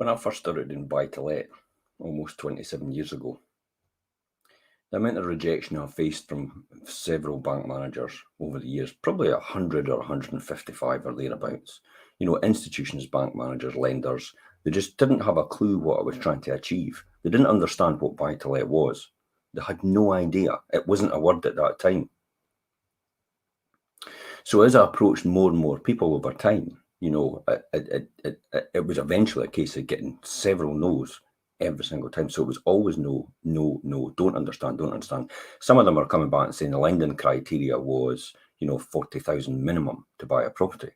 When I first started in buy-to-let almost 27 years ago, the amount of rejection I've faced from several bank managers over the years, probably 100 or 155 or thereabouts, institutions, bank managers, lenders, they just didn't have a clue what I was trying to achieve. They didn't understand what buy-to-let was. They had no idea. It wasn't a word at that time. So as I approached more and more people over time, it was eventually a case of getting several no's every single time. So it was always no, no, no, don't understand, don't understand. Some of them are coming back and saying the lending criteria was, 40,000 minimum to buy a property.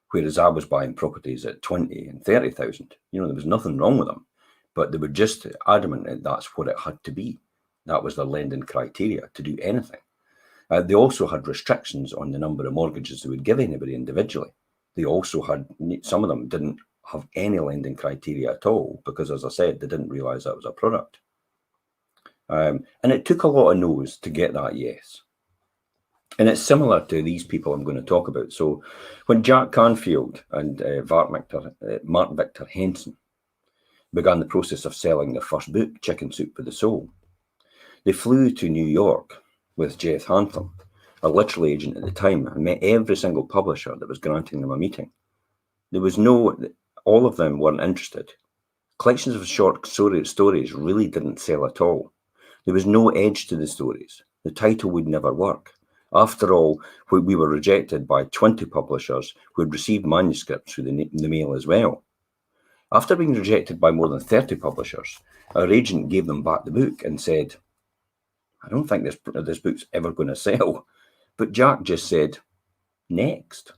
Whereas I was buying properties at 20 and 30,000. There was nothing wrong with them, but they were just adamant that that's what it had to be. That was their lending criteria to do anything. They also had restrictions on the number of mortgages they would give anybody individually. They also had, some of them didn't have any lending criteria at all because, as I said, they didn't realise that was a product. And it took a lot of no's to get that yes. And it's similar to these people I'm going to talk about. So when Jack Canfield and Mark Victor Henson began the process of selling their first book, Chicken Soup for the Soul, they flew to New York with Jeff Hantham, a literary agent at the time, and met every single publisher that was granting them a meeting. All of them weren't interested. Collections of short stories really didn't sell at all. There was no edge to the stories. The title would never work. After all, we were rejected by 20 publishers who had received manuscripts through the mail as well. After being rejected by more than 30 publishers, our agent gave them back the book and said, I don't think this book's ever going to sell. But Jack just said, next.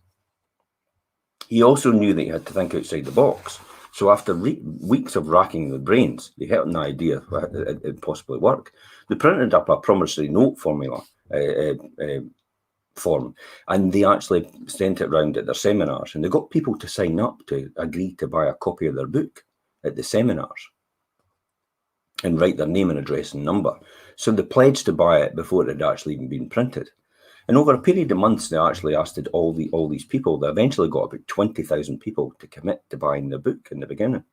He also knew that he had to think outside the box. So after weeks of racking their brains, they had an idea it'd possibly work. They printed up a promissory note form, and they actually sent it around at their seminars, and they got people to sign up to agree to buy a copy of their book at the seminars and write their name and address and number. So they pledged to buy it before it had actually even been printed. And over a period of months, they actually asked all these people. They eventually got about 20,000 people to commit to buying the book in the beginning.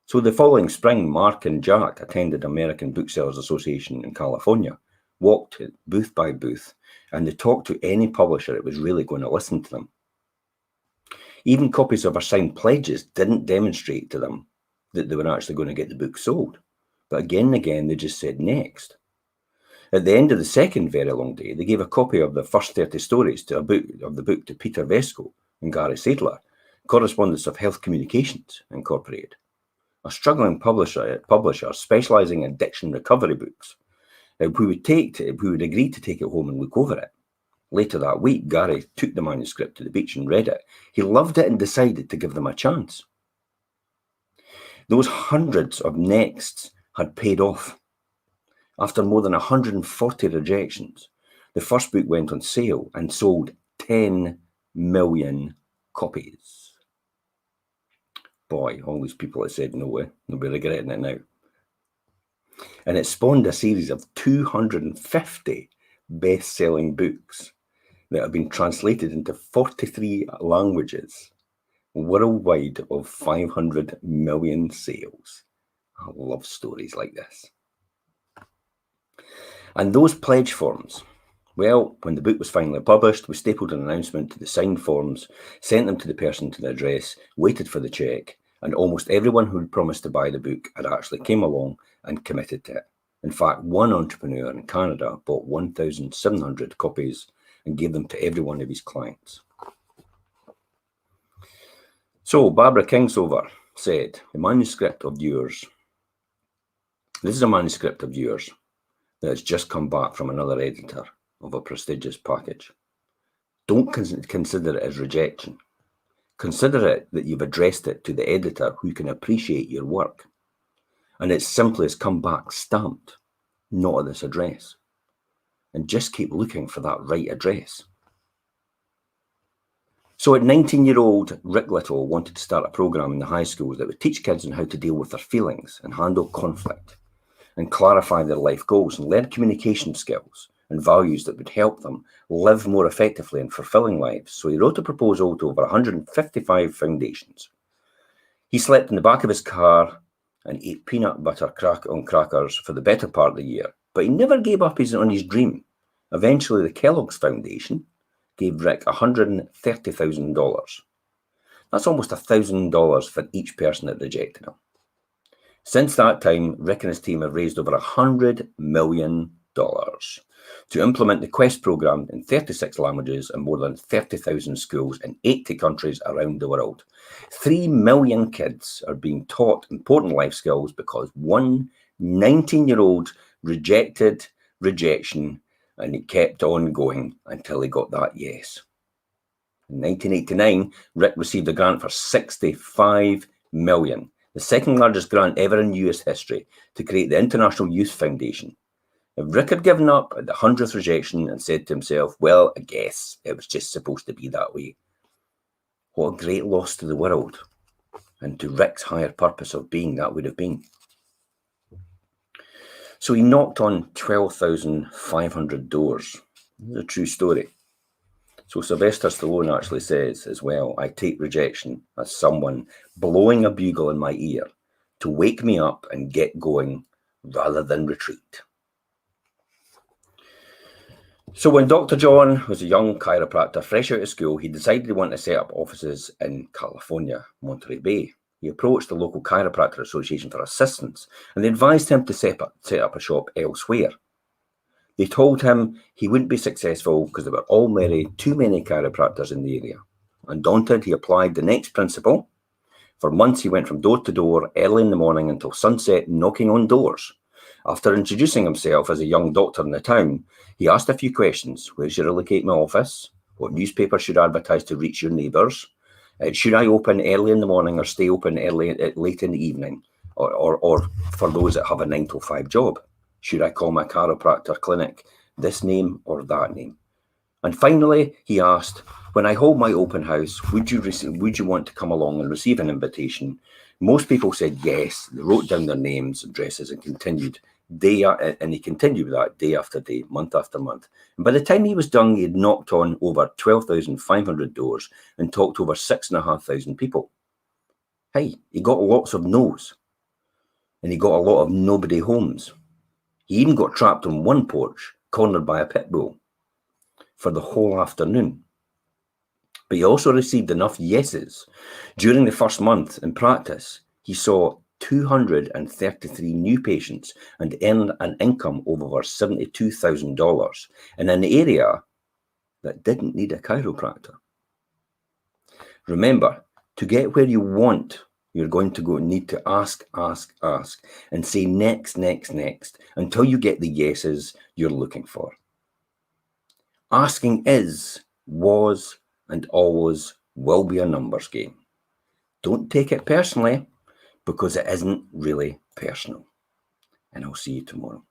So the following spring, Mark and Jack attended American Booksellers Association in California, walked booth by booth, and they talked to any publisher that was really going to listen to them. Even copies of our signed pledges didn't demonstrate to them that they were actually going to get the book sold. But again and again, they just said next. At the end of the second very long day, they gave a copy of the first 30 stories of the book to Peter Vesco and Gary Sadler, correspondents of Health Communications Incorporated, a struggling publisher specialising in addiction recovery books, who would agree to take it home and look over it. Later that week, Gary took the manuscript to the beach and read it. He loved it and decided to give them a chance. Those hundreds of nexts had paid off. After more than 140 rejections, the first book went on sale and sold 10 million copies. Boy, all these people that said no way, they'll be regretting it now. And it spawned a series of 250 best-selling books that have been translated into 43 languages worldwide of 500 million sales. I love stories like this. And those pledge forms, well, when the book was finally published, we stapled an announcement to the signed forms, sent them to the person to the address, waited for the check, and almost everyone who had promised to buy the book had actually came along and committed to it. In fact, one entrepreneur in Canada bought 1,700 copies and gave them to every one of his clients. So Barbara Kingsolver said, this is a manuscript of yours that has just come back from another editor of a prestigious package. Don't consider it as rejection. Consider it that you've addressed it to the editor who can appreciate your work. And it's simply as come back stamped, not at this address. And just keep looking for that right address. So at 19-year-old, Rick Little wanted to start a program in the high schools that would teach kids on how to deal with their feelings and handle conflict, and clarify their life goals and learn communication skills and values that would help them live more effectively and fulfilling lives. So he wrote a proposal to over 155 foundations. He slept in the back of his car and ate peanut butter crackers for the better part of the year, but he never gave up on his dream. Eventually, the Kellogg's Foundation gave Rick $130,000. That's almost $1,000 for each person that rejected him. Since that time, Rick and his team have raised over $100 million to implement the Quest program in 36 languages and more than 30,000 schools in 80 countries around the world. 3 million kids are being taught important life skills because one 19-year-old rejected rejection, and he kept on going until he got that yes. In 1989, Rick received a grant for $65 million, the second largest grant ever in US history, to create the International Youth Foundation. If Rick had given up at the 100th rejection and said to himself, well, I guess it was just supposed to be that way, what a great loss to the world and to Rick's higher purpose of being that would have been. So he knocked on 12,500 doors. This is a true story. So Sylvester Stallone actually says as well, I take rejection as someone blowing a bugle in my ear to wake me up and get going rather than retreat. So when Dr. John was a young chiropractor fresh out of school, he decided he wanted to set up offices in California, Monterey Bay. He approached the local chiropractor association for assistance, and they advised him to set up a shop elsewhere. They told him he wouldn't be successful because there were already too many chiropractors in the area. Undaunted, he applied the next principle. For months, he went from door to door early in the morning until sunset, knocking on doors. After introducing himself as a young doctor in the town, he asked a few questions. Where should I locate my office? What newspaper should I advertise to reach your neighbours? Should I open early in the morning or stay open late in the evening? Or for those that have a 9 to 5 job? Should I call my chiropractor clinic this name or that name? And finally, he asked, when I hold my open house, would you want to come along and receive an invitation? Most people said yes. They wrote down their names, addresses, and continued he continued with that day after day, month after month. And by the time he was done, he had knocked on over 12,500 doors and talked to over 6,500 people. Hey, he got lots of no's, and he got a lot of nobody homes. He even got trapped on one porch, cornered by a pit bull, for the whole afternoon. But he also received enough yeses. During the first month in practice, he saw 233 new patients and earned an income of over $72,000 in an area that didn't need a chiropractor. Remember, to get where you want, you're going to need to ask, and say next, until you get the yeses you're looking for. Asking is, was, and always will be a numbers game. Don't take it personally, because it isn't really personal. And I'll see you tomorrow.